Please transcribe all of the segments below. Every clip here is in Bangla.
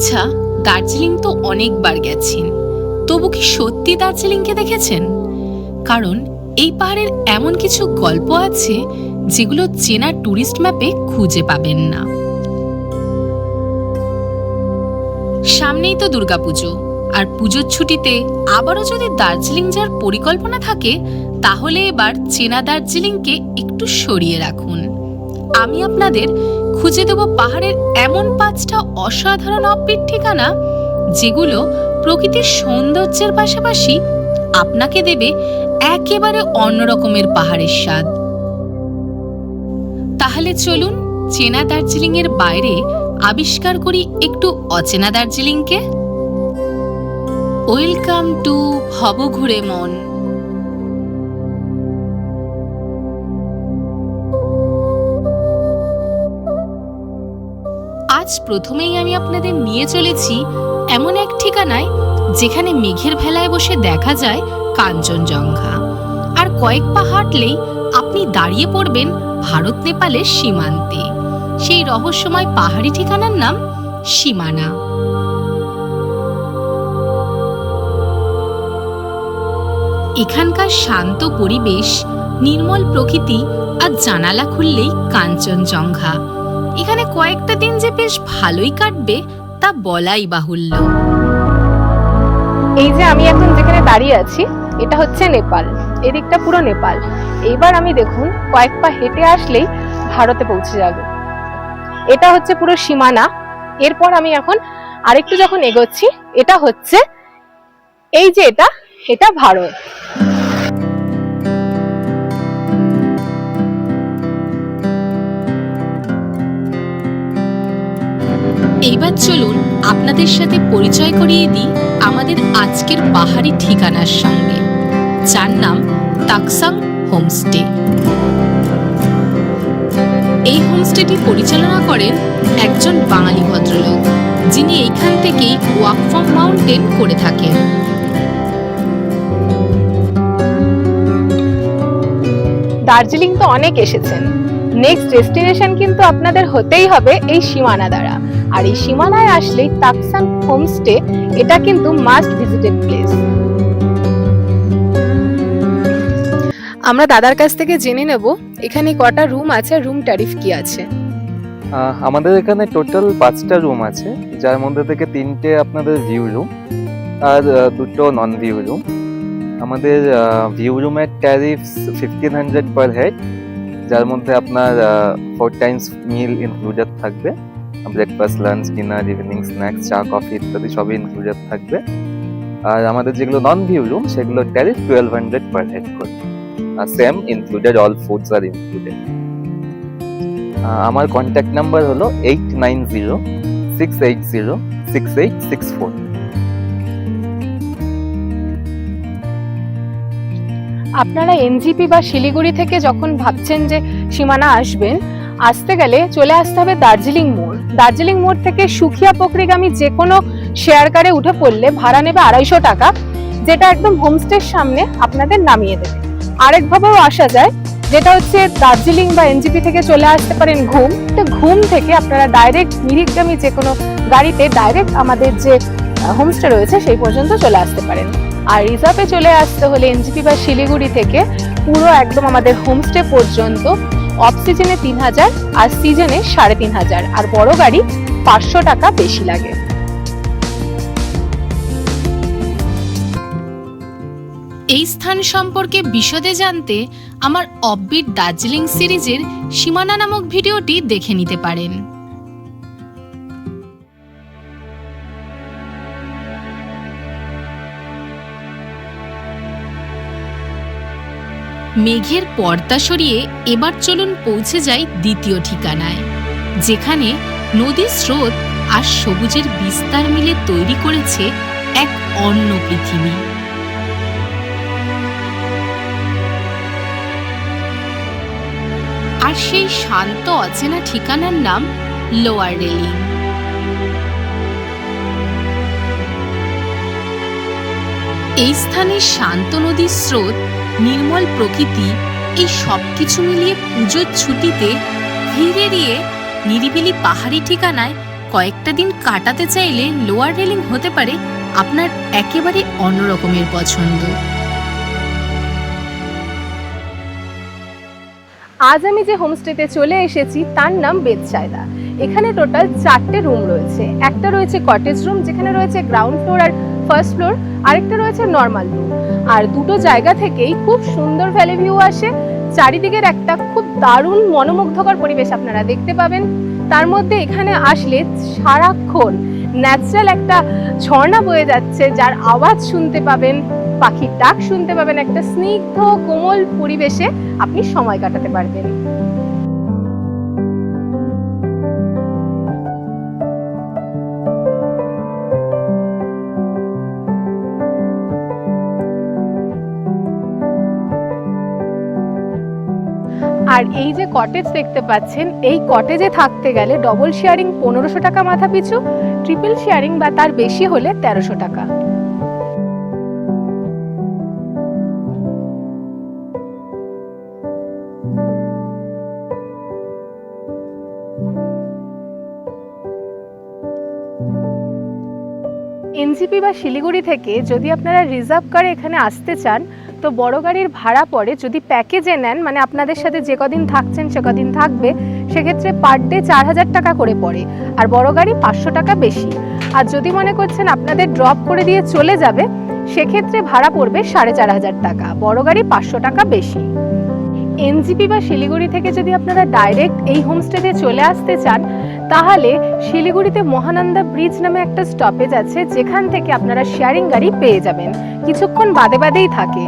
আচ্ছা, দার্জিলিং তো অনেকবার গেছেন, তবু কি সত্যি দার্জিলিংকে দেখেছেন? কারণ এই পাহাড়ের এমন কিছু গল্প আছে যেগুলো চেনা ট্যুরিস্ট ম্যাপে খুঁজে পাবেন না। সামনেই তো দুর্গাপুজো, আর পুজোর ছুটিতে আবারও যদি দার্জিলিং যাওয়ার পরিকল্পনা থাকে, তাহলে এবার চেনা দার্জিলিংকে একটু সরিয়ে রাখুন। আমি আপনাদের খুঁজে দেব পাহাড়ের এমন 5টা অসাধারণ অফবিট ঠিকানা, যেগুলো প্রকৃতির সৌন্দর্যের পাশাপাশি আপনাকে দেবে একেবারে অন্যরকমের পাহাড়ের স্বাদ। তাহলে চলুন চেনা দার্জিলিং এর বাইরে আবিষ্কার করি একটু অচেনা দার্জিলিংকে। ওয়েলকাম টু ভবঘুরে মন। আজ প্রথমেই আমি আপনাদের নিয়ে চলেছি এমন এক ঠিকানায় যেখানে মেঘের ভেলায় বসে দেখা যায় কাঞ্চনজঙ্ঘা, আর কয়েক পা হাঁটলেই আপনি দাঁড়িয়ে পড়বেন ভারত নেপালের সীমান্তে। সেই রহস্যময় পাহাড়ি ঠিকানার নাম সীমানা। এখানকার শান্ত পরিবেশ, নির্মল প্রকৃতি আর জানালা খুললেই কাঞ্চনজঙ্ঘা। এখানে কয়েকটা দিন যে বেশ ভালোই কাটবে তা বলাই বাহুল্য। এই যে আমি এখন যেখানে দাঁড়িয়ে আছি, এটা হচ্ছে নেপাল। এদিকটা পুরো নেপাল। এইবার আমি দেখুন কয়েক পা হেঁটে আসলেই ভারতে পৌঁছে যাব। এটা হচ্ছে পুরো সীমানা। এরপর আমি এখন আরেকটু যখন এগোচ্ছি, এটা হচ্ছে এই যে এটা ভারত। এইবার চলুন আপনাদের সাথে পরিচয় করিয়ে দিই আমাদের আজকের পাহাড়ি ঠিকানার সঙ্গে, যার নাম তাকসাং হোমস্টে। এই হোমস্টেটি পরিচালনা করেন একজন বাঙালি ভদ্রলোক, যিনি এইখান থেকেই ওয়াক ফ্রম মাউন্টেন করে থাকেন। দার্জিলিং তো অনেক এসেছেন, নেক্সট ডেস্টিনেশন কিন্তু আপনাদের হতেই হবে এই সীমানা দ্বারা। আর এই সীমানায় আসলেই তাকসাং হোমস্টে, এটা কিন্তু মাস্ট ভিজিটেড প্লেস। আমরা দাদার কাছ থেকে জেনে নেব এখানে কটা রুম আছে, রুম ট্যারিফ কি আছে। আমাদের এখানে টোটাল 5টা রুম আছে, যার মধ্যে থেকে 3টে আপনাদের ভিউ রুম আর 2টো নন ভিউ রুম। আমাদের ভিউ রুমের ট্যারিফ 1500 পার হেড, যার মধ্যে আপনার 4 টাইমস মিল ইনক্লুডেড থাকবে। Breakfast, lunch, dinner, evening snacks, চা, কফি ইত্যাদি সবই ইনক্লুডেড থাকবে। আর আমাদের যেগুলো নন ভিউ রুম, সেগুলো ট্যারিফ 1200 পার হেড করে। আর same included, all foods are included. আমার কন্ট্যাক্ট নাম্বার হলো 8906806864। আপনারা এনজিপি বা শিলিগুড়ি থেকে যখন ভাবছেন যে সীমানা আসবেন, আসতে গেলে চলে আসতে হবে দার্জিলিং মোড়। দার্জিলিং মোড় থেকে সুখিয়া পোখরিগামী যে কোনো শেয়ার কারে উঠে পড়লে ভাড়া নেবে 250 টাকা, যেটা একদম হোমস্টের সামনে আপনাদের নামিয়ে দেবে। আরেকভাবেও আসা যায়, যেটা হচ্ছে দার্জিলিং বা এনজিপি থেকে চলে আসতে পারেন ঘুম। তো ঘুম থেকে আপনারা ডাইরেক্ট মিরিকগামী যে কোনো গাড়িতে ডাইরেক্ট আমাদের যে হোমস্টে রয়েছে সেই পর্যন্ত চলে আসতে পারেন। আর রিজার্ভে চলে আসতে হলে এনজিপি বা শিলিগুড়ি থেকে পুরো একদম আমাদের হোমস্টে পর্যন্ত অফ সিজনে 3000 আর সিজনে 3500, আর বড় গাড়ি 500 টাকা বেশি লাগে। এই স্থান সম্পর্কে বিশদে জানতে আমার অফবিট দার্জিলিং সিরিজের সীমানা নামক ভিডিওটি দেখে নিতে পারেন। মেঘের পর্দা সরিয়ে এবার চলুন পৌঁছে যাই দ্বিতীয় ঠিকানায়, যেখানে নদীর স্রোত আর সবুজের বিস্তার মিলে তৈরি করেছে এক অন্য পৃথিবী। আর সেই শান্ত অচেনা ঠিকানার নাম লোয়ার রেলিং। এই স্থানে শান্ত নদীর স্রোত, নির্মল প্রকৃতি, এই সবকিছু মিলিয়ে পুজোর ছুটিতে ভিড় এড়িয়ে নিরিবিলি পাহাড়ি ঠিকানায় কয়েকটা দিন কাটাতে চাইলে লোয়ার রেলিং হতে পারে আপনার একেবারে অন্যরকমের পছন্দ। আজ আমি যে হোমস্টেতে চলে এসেছি তার নাম বেদসায়দা। এখানে টোটাল 4টে রুম রয়েছে। একটা রয়েছে কটেজ রুম, যেখানে রয়েছে গ্রাউন্ড ফ্লোর আর ফার্স্ট ফ্লোর, আরেকটা রয়েছে নর্মাল রুম। আর দুটো জায়গা থেকেই খুব সুন্দর ভ্যালি ভিউ আসে। চারিদিকের একটা খুব দারুণ মনোমুগ্ধকর পরিবেশ আপনারা দেখতে পাবেন। তার মধ্যে এখানে আসলে সারাক্ষণ ন্যাচারাল একটা ঝর্ণা বয়ে যাচ্ছে, যার আওয়াজ শুনতে পাবেন, পাখির ডাক শুনতে পাবেন। একটা স্নিগ্ধ কোমল পরিবেশে আপনি সময় কাটাতে পারবেন। আর এই যে কটেজ দেখতে পাচ্ছেন, এই কটেজে থাকতে গেলে ডবল শেয়ারিং 1500 টাকা মাথা পিছু, ট্রিপল শেয়ারিং বা তার বেশি হলে 1300 টাকা। এনজিপি বা শিলিগুড়ি থেকে যদি আপনারা রিজার্ভ করে এখানে আসতে চান, তো বড় গাড়ির ভাড়া পড়ে, যদি প্যাকেজে নেন মানে আপনাদের সাথে যে কদিন থাকছেন সে কদিন থাকবে, সেক্ষেত্রে পার ডে 4000 টাকা করে পড়ে, আর বড় গাড়ি 500 টাকা বেশি। আর যদি মনে করছেন আপনাদের ড্রপ করে দিয়ে চলে যাবে, সেক্ষেত্রে ভাড়া পড়বে 4500 টাকা, বড় গাড়ি 500 টাকা বেশি। এনজিপি বা শিলিগুড়ি থেকে যদি আপনারা ডাইরেক্ট এই হোমস্টেতে চলে আসতে চান, তাহলে শিলিগুড়িতে মহানন্দা ব্রিজ নামে একটা স্টপেজ আছে, যেখান থেকে আপনারা শেয়ারিং গাড়ি পেয়ে যাবেন। কিছুক্ষণ বাদে বাদেই থাকে।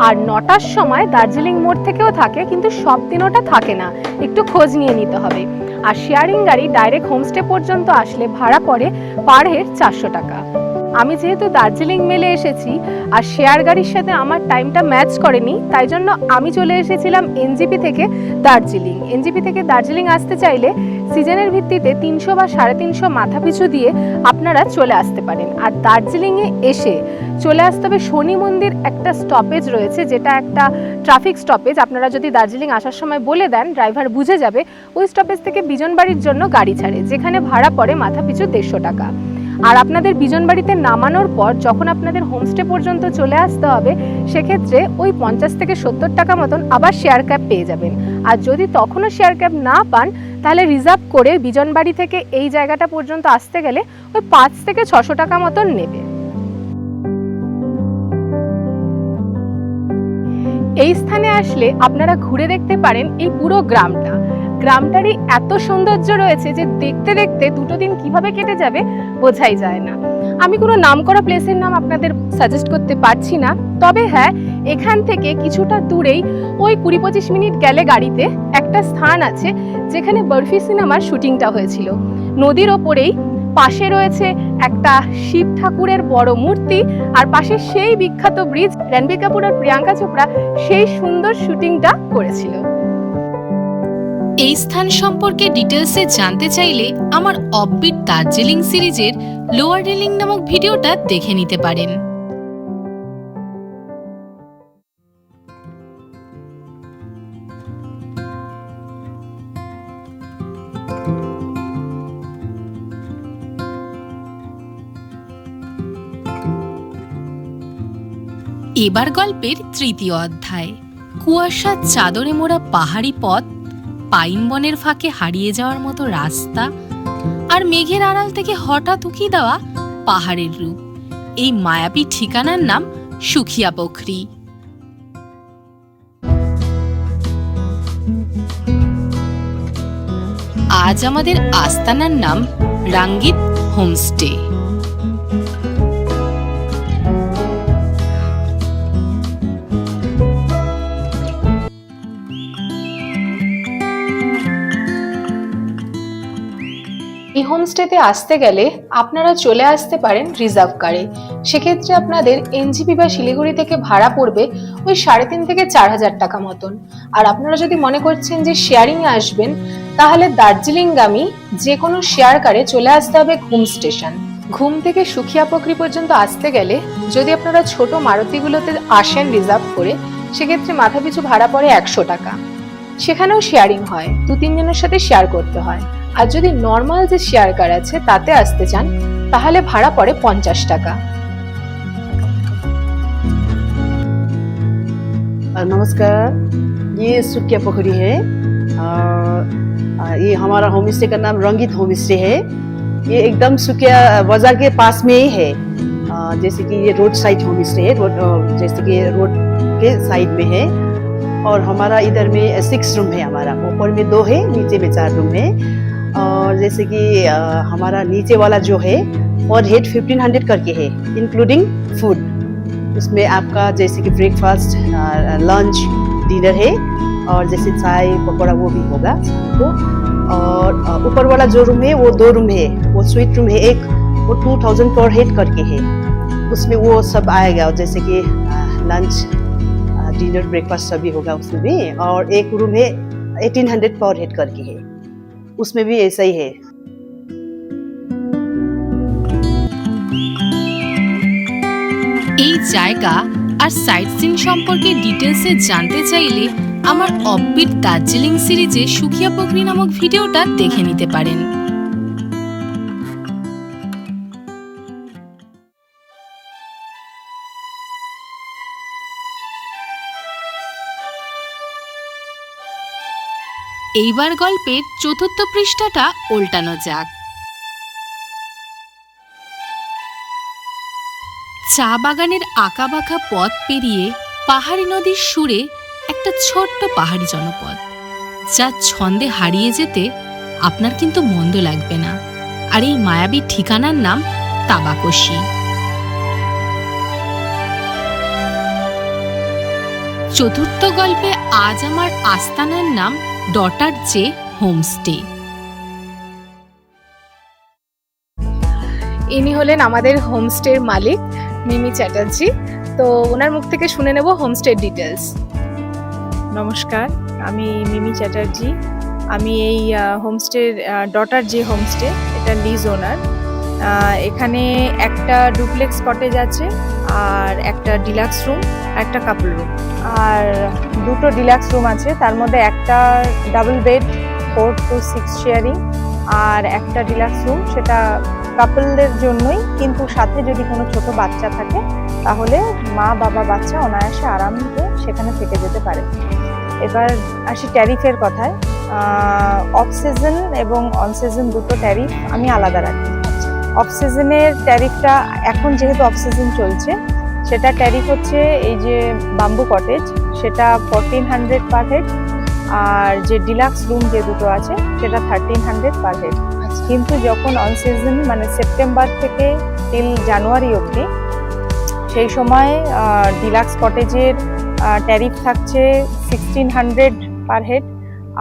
আর 9টার সময় দার্জিলিং মোড় থেকেও থাকে, কিন্তু সব দিন ওটা থাকে না, একটু খোঁজ নিয়ে নিতে হবে। আর শেয়ারিং গাড়ি ডাইরেক্ট হোমস্টে পর্যন্ত আসলে ভাড়া পড়ে পার হেড 400 টাকা। আমি যেহেতু দার্জিলিং মেলে এসেছি আর শেয়ার গাড়ির সাথে আমার টাইমটা ম্যাচ করেনি, তাই জন্য আমি চলে এসেছিলাম এনজিপি থেকে দার্জিলিং। এনজিপি থেকে দার্জিলিং আসতে চাইলে সিজনের ভিত্তিতে 300 বা 350 মাথা পিছু দিয়ে আপনারা চলে আসতে পারেন। আর দার্জিলিংয়ে এসে চলে আসতে হবে শনি মন্দির একটা স্টপেজ রয়েছে, যেটা একটা ট্রাফিক স্টপেজ। আপনারা যদি দার্জিলিং আসার সময় বলে দেন, ড্রাইভার বুঝে যাবে। ওই স্টপেজ থেকে বিজনবাড়ির জন্য গাড়ি ছাড়ে, যেখানে ভাড়া পড়ে মাথা পিছু 150 টাকা। আর আপনাদের বিজনবাড়িতে নামানোর পর যখন আপনাদের হোমস্টে পর্যন্ত চলে আসতে হবে, সেক্ষেত্রে ওই 50 থেকে 70 টাকা মতন আবার শেয়ার ক্যাব পেয়ে যাবেন। আর যদি তখনও শেয়ার ক্যাব না পান, তাহলে রিজার্ভ করে বিজনবাড়ি থেকে এই জায়গাটা পর্যন্ত আসতে গেলে ওই 5 থেকে 600 টাকা মতন নেবে। এই স্থানে আসলে আপনারা ঘুরে দেখতে পারেন এই পুরো গ্রামটা। গ্রামটারই এত সৌন্দর্য রয়েছে যে দেখতে দেখতে দুটো দিন কিভাবে কেটে যাবে বোঝাই যায় না। আমি কোনো নামকরা প্লেসের নাম আপনাদের সাজেস্ট করতে পারছি না, তবে হ্যাঁ, এখান থেকে কিছুটা দূরেই ওই 20-25 মিনিট গেলে গাড়িতে একটা স্থান আছে, যেখানে বরফি সিনেমার শুটিংটা হয়েছিল। নদীর ওপরেই পাশে রয়েছে একটা শিব ঠাকুরের বড় মূর্তি, আর পাশে সেই বিখ্যাত ব্রিজ, রণবীর কাপুর আর প্রিয়াঙ্কা চোপড়া সেই সুন্দর শুটিংটা করেছিল। এই স্থান সম্পর্কে ডিটেলসে জানতে চাইলে আমার অফবিট দার্জিলিং সিরিজের লোয়ার রেলিং নামক ভিডিওটা দেখে নিতে পারেন। এবার গল্পের তৃতীয় অধ্যায়। কুয়াশার চাদরে মোড়া পাহাড়ি পথ, পাইন বনের ফাঁকে হারিয়ে যাওয়ার মতো রাস্তা, আর মেঘের আড়াল থেকে হঠাৎ উকি দেওয়া পাহাড়ের রূপ। এই মায়াবী ঠিকানার নাম সুখিয়া পোখরি। আজ আমাদের আস্তানার নাম রাঙ্গিত হোমস্টে। এই হোমস্টেতে আসতে গেলে আপনারা চলে আসতে পারেন রিজার্ভ কারে। সেক্ষেত্রে আপনাদের এনজিপি বা শিলিগুড়ি থেকে ভাড়া পড়বে ওই 3,500 থেকে 4,000 টাকা মতন। আর আপনারা যদি মনে করছেন যে শেয়ারিংয়ে আসবেন, তাহলে দার্জিলিংগামী যে কোনো শেয়ার কারে চলে আসতে হবে ঘুম স্টেশন। ঘুম থেকে সুখিয়া পোখরি পর্যন্ত আসতে গেলে যদি আপনারা ছোট মারুতিগুলোতে আসেন রিজার্ভ করে, সেক্ষেত্রে মাথাপিছু ভাড়া পড়ে 100 টাকা। সেখানেও শেয়ারিং হয়, 2-3 জনের সাথে শেয়ার করতে হয়। আর যদি নর্মাল যে শেয়ার কার আছে তাতে আসতে চান তাহলে ভাড়া পড়ে 50 টাকা। नमस्कार, ये सुकिया पोखरी है और ये हमारा होम स्टे का नाम रंगीत होम स्टे है। ये एकदम सुकिया बाजार के पास में ही है। जैसे कि ये रोड साइड होम स्टे है, जैसे कि रोड के साइड में है। और हमारा इधर में 6 रूम है, हमारा ऊपर में 2 है, नीचे में 4 रूम है। और जैसे कि हमारा नीचे वाला जो है पर हेड 1500 करके है, इंक्लूडिंग फूड। उसमें आपका जैसे कि ब्रेकफास्ट, लंच, डिनर है और जैसे चाय पकौड़ा वो भी होगा तो। और ऊपर वाला जो रूम है वो 2 रूम है, वो स्वीट रूम है एक, वो 2000 पर हेड करके है। उसमें वो सब आएगा जैसे कि लंच, डिनर, ब्रेकफास्ट सभी होगा उसमें भी। और एक रूम है 1800 पर हेड करके है, उसमें भी ऐसा ही है। এই জায়গা আর সাইট সিন সম্পর্কে ডিটেলসে জানতে চাইলে আমার অফবিট দার্জিলিং সিরিজে সুকিয়া পোখরি নামক ভিডিওটা দেখে নিতে পারেন। এইবার গল্পের 4র্থ পৃষ্ঠাটা উল্টানো যাক। চা বাগানের আঁকাবাঁকা পথ পেরিয়ে পাহাড়ি নদীর সুরে একটা ছোট্ট পাহাড়ি জনপদ, যা ছন্দে হারিয়ে যেতে আপনার কিন্তু মন্দ লাগবে না। আর এই মায়াবী ঠিকানার নাম তাবাকশি। চতুর্থ গল্পে আজ আমার আস্তানার নাম ডটার জে হোমস্টে। ইনি হলেন আমাদের হোমস্টের মালিক মিমি চ্যাটার্জি। তো ওনার মুখ থেকে শুনে নেব হোমস্টের ডিটেলস। নমস্কার, আমি মিমি চ্যাটার্জি। আমি এই হোমস্টের ডটার যে হোমস্টে, এটা লিজ ওনার। এখানে একটা ডুপ্লেক্স কটেজ আছে আর একটা ডিলাক্স রুম, একটা কাপল রুম। আর 2টো ডিলাক্স রুম আছে, তার মধ্যে একটা ডাবল বেড 4 to 6 শেয়ারিং, আর একটা ডিলাক্স রুম সেটা কাপলদের জন্যই, কিন্তু সাথে যদি কোনো ছোট বাচ্চা থাকে তাহলে মা বাবা বাচ্চা অনায়াসে আরামে সেখানে থেকে যেতে পারে। এবার আসি ট্যারিফের কথায়। অফ সিজন এবং অন সিজন দুটো ট্যারিফ আমি আলাদা রাখি। অফ সিজনের ট্যারিফটা এখন যেহেতু অফ সিজন চলছে, সেটা ট্যারিফ হচ্ছে এই যে বাম্বু কটেজ, সেটা 1400 পার হেড, আর যে ডিলাক্স রুম যে দুটো আছে সেটা 1300 পার হেড। কিন্তু যখন অন সিজন মানে সেপ্টেম্বর থেকে টিল জানুয়ারি অবধি, সেই সময় ডিলাক্স কটেজের ট্যারিফ থাকছে 1600 পার হেড,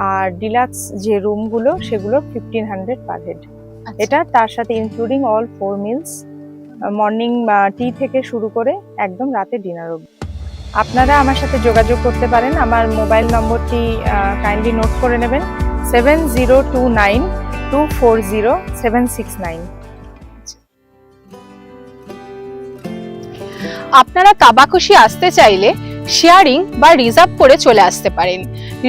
আর ডিলাক্স যে রুমগুলো সেগুলো 1500 পার হেড। এটা তার সাথে including all 4 meals, morning tea থেকে শুরু করে একদম রাতে ডিনার অবধি। আপনারা আমার সাথে যোগাযোগ করতে পারেন। আমার মোবাইল নম্বরটি কাইন্ডলি নোট করে নেবেন, 7029240769। আপনারা তাবাকশি আসতে চাইলে শেয়ারিং বা রিজার্ভ করে চলে আসতে পারেন।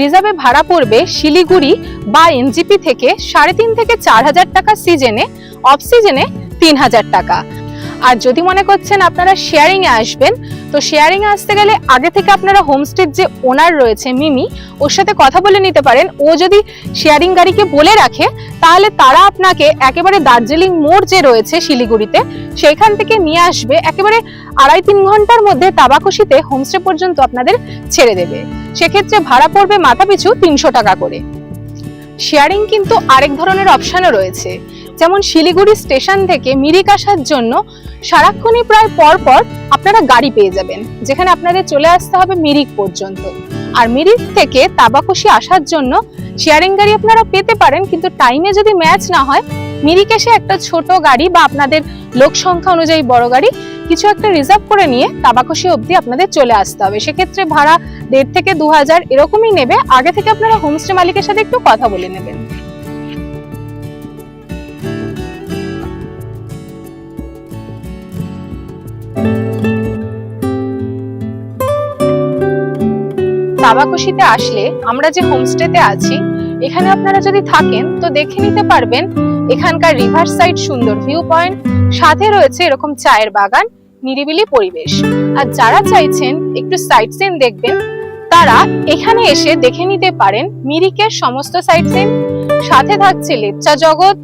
রিজার্ভে ভাড়া পড়বে শিলিগুড়ি বা এনজিপি থেকে 3.5 থেকে 4000 টাকা সিজনে, অফ সিজনে 3000 টাকা। আর যদি মনে করছেন আপনারা শেয়ারিং এ আসবেন, তো শেয়ারিং এ আসতে গেলে আগে থেকে আপনারা হোমস্টের যে ওনার রয়েছে মিমি, ওর সাথে কথা বলে নিতে পারেন। ও যদি শেয়ারিং গাড়িকে বলে রাখে তাহলে তারা আপনাকে একেবারে দার্জিলিং মোড় যে রয়েছে শিলিগুড়িতে, সেখান থেকে নিয়ে আসবে, একেবারে 2.5-3 ঘন্টার মধ্যে তাবাকশিতে হোমস্টে পর্যন্ত আপনাদের ছেড়ে দেবে। সেক্ষেত্রে ভাড়া পড়বে মাথা পিছু 300 টাকা করে। শেয়ারিং কিন্তু আরেক ধরনের অপশনও রয়েছে, যেমন শিলিগুড়ি স্টেশন থেকে মিরিক আসার জন্য সারাক্ষণই প্রায় পর আপনারা গাড়ি পেয়ে যাবেন, যেখানে আপনাদের চলে আসতে হবে মিরিক পর্যন্ত। আর মিরিক থেকে তাবাকশি আসার জন্য শেয়ারিং গাড়ি আপনারা পেতে পারেন, কিন্তু টাইমে যদি ম্যাচ না হয় মিরিক এসে একটা ছোট গাড়ি বা আপনাদের লোক সংখ্যা অনুযায়ী বড় গাড়ি কিছু একটা রিজার্ভ করে নিয়ে তাবাকশি অবধি আপনাদের চলে আসতে হবে। সেক্ষেত্রে ভাড়া 1,500 থেকে 2,000 এরকমই নেবে। আগে থেকে আপনারা হোমস্টে মালিকের সাথে একটু কথা বলে নেবেন। তাবাকশিতে আসলে আমরা যে হোমস্টেতে আছি এখানে আপনারা যদি থাকেন তো দেখে নিতে পারবেন এখানকার রিভার সাইড সুন্দর ভিউ পয়েন্ট, সাথে রয়েছে এরকম চায়ের বাগান, নিরিবিলি পরিবেশ। আর যারা চাইছেন একটু সাইট সিন দেখবেন তারা এখানে এসে দেখে নিতে পারেন মিরিকের সমস্ত সাইট সিন, সাথে থাকছে লেপচা জগৎ,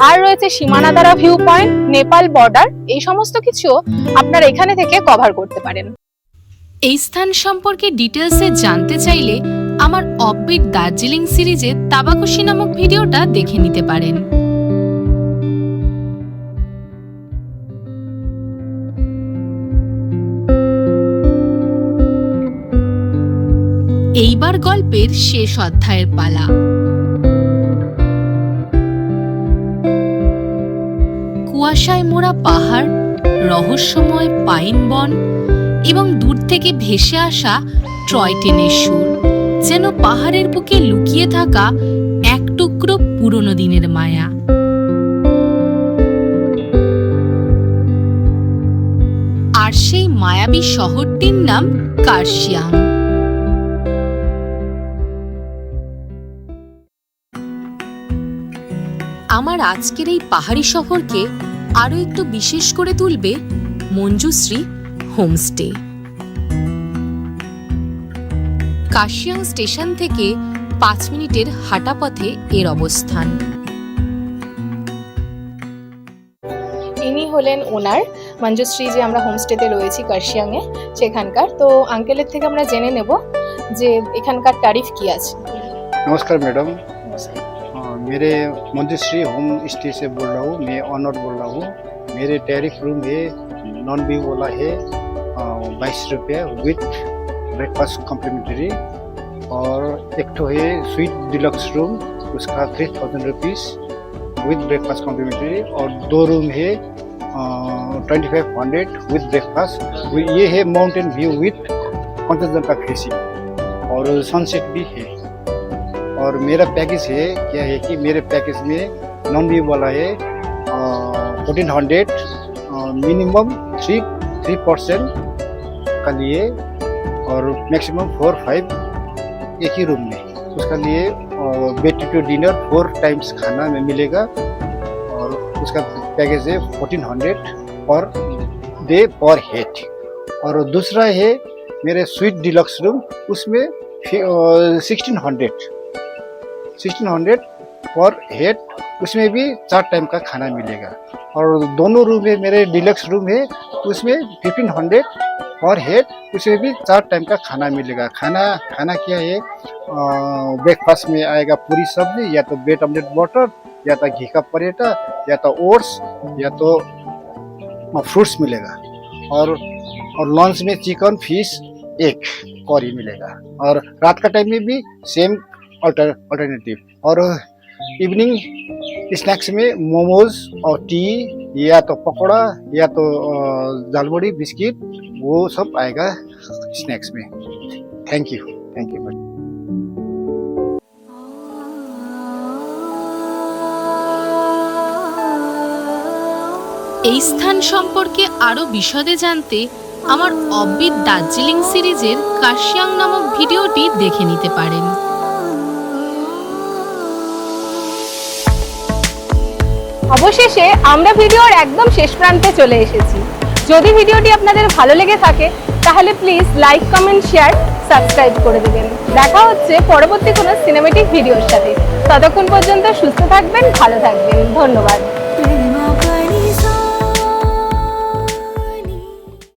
আর রয়েছে সীমানাদারা ভিউ পয়েন্ট, নেপাল বর্ডার, এই সমস্ত কিছু আপনারা এখানে থেকে কভার করতে পারেন। এই স্থান সম্পর্কে ডিটেলসে জানতে চাইলে আমার অফবিট দার্জিলিং সিরিজের তাবাকুশি নামক ভিডিওটা দেখে নিতে পারেন। এইবার গল্পের শেষ অধ্যায়ের পালা। কুয়াশায় মোড়া পাহাড়, রহস্যময় পাইন বন এবং দূর থেকে ভেসে আসা টয় ট্রেনের সুর যেন পাহাড়ের বুকে লুকিয়ে থাকা এক টুকরো পুরনো দিনের মায়া। আর সেই মায়াবী শহরটির নাম কার্শিয়াং। আমার আজকের এই পাহাড়ি সফরকে আরো একটু বিশেষ করে তুলবে মঞ্জুশ্রী হোমস্টে। কার্শিয়াং স্টেশন থেকে 5 মিনিটের হাঁটা পথে এর অবস্থান। ইনি হলেন ওনার, মঞ্জুশ্রী, যে আমরা হোমস্টেতে রয়েছি কার্শিয়াং এ সেখানকার। তো আঙ্কেলের থেকে আমরা জেনে নেব যে এখানকার ট্যারিফ কি আছে। नमस्कार मैडम, मेरे मंजूश्री होम स्टे से बोल रहा हूँ, मैं ऑनर बोल रहा हूँ। मेरे टैरिफ रूम है नॉन व्यू वाला है 22 रुपये विथ ब्रेकफास्ट कम्प्लीमेंट्री, और एक तो है स्वीट डिलक्स रूम, उसका 3000 रुपीज़ विथ ब्रेकफास्ट कम्प्लीमेंट्री, और 2 रूम है 2500 विथ ब्रेकफास्ट। ये है mountain view with Kanchenjunga facing और सनसेट भी है। और मेरा पैकेज है क्या है कि मेरे पैकेज में नॉन व्यू वाला है 1400, मिनिमम 3% का लिए, और मैक्सिमम 4-5 एक ही रूम में। उसका लिए बेड टू डिनर 4 टाइम्स खाना में मिलेगा, और उसका पैकेज है 1400 पर डे पर हेड। और दूसरा है मेरे स्वीट डिलक्स रूम, उसमें 1600 पर हेड, उसमें भी 4 टाइम का खाना मिलेगा। और दोनों रूम है मेरे डिलक्स रूम है, उसमें 1500 पर हेड, उसमें भी 4 टाइम का खाना मिलेगा। खाना क्या है, ब्रेकफास्ट में आएगा पूरी सब्जी, या तो ब्रेड ऑमलेट बटर, या तो घी का पराठा, या तो ओट्स, या तो फ्रूट्स मिलेगा। और लंच में चिकन, फिश, एग करी मिलेगा। और रात का टाइम में भी सेम अल्टरनेटिव। और इवनिंग स्नैक्स में मोमोज और टी, या तो पकौड़ा, या तो दालबड़ी, बिस्किट, वो सब आएगा स्नैक्स में। Thank you. এই স্থান সম্পর্কে আরো বিশদে জানতে আমার অফবিট দার্জিলিং সিরিজের কার্শিয়াং নামক ভিডিওটি দেখে নিতে পারেন। অবশেষে আমরা ভিডিওর একদম শেষ প্রান্তে চলে এসেছি। যদি ভিডিওটি আপনাদের ভালো লেগে থাকে তাহলে please like, comment, share, subscribe করে দেবেন। দেখা হচ্ছে পরবর্তী কোনো সিনেমেটিক ভিডিওর সাথে। ততক্ষণ পর্যন্ত সুস্থ থাকবেন, ভালো থাকবেন। ধন্যবাদ।